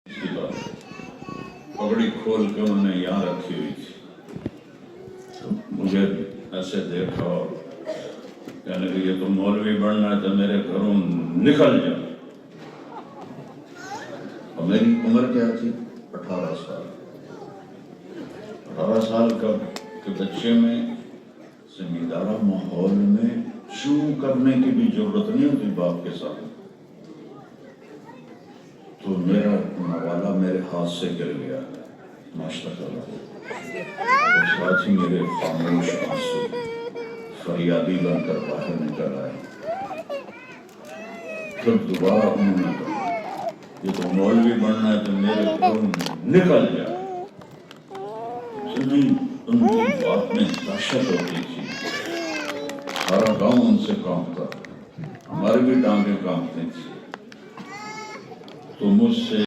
की बात पगड़ी खोल के उन्होंने यहाँ रखी हुई थी। तो मुझे ऐसे देखा और कहने लगे ये तो मौलवी बनना है तो मेरे घरों निकल जा। और मेरी उम्र क्या थी? 18 साल। 18 साल के बच्चे में जिम्मेदारा माहौल में चू करने की भी जरूरत नहीं होती बाप के साथ। तो मेरा नवाला मेरे हाथ से गिर गया, माशाअल्लाह। और साथ ही मेरे खामोश आंसू फरियादी बनकर बाहर निकल आए। फिर दोबारा उन्होंने कहा ये तो मौलवी बनना है तो मेरे घर निकल जा। उनकी बात में दहशत होती थी। सारा गांव उनसे कांपता, हमारी भी टांगें कांपती थी। तो मुझसे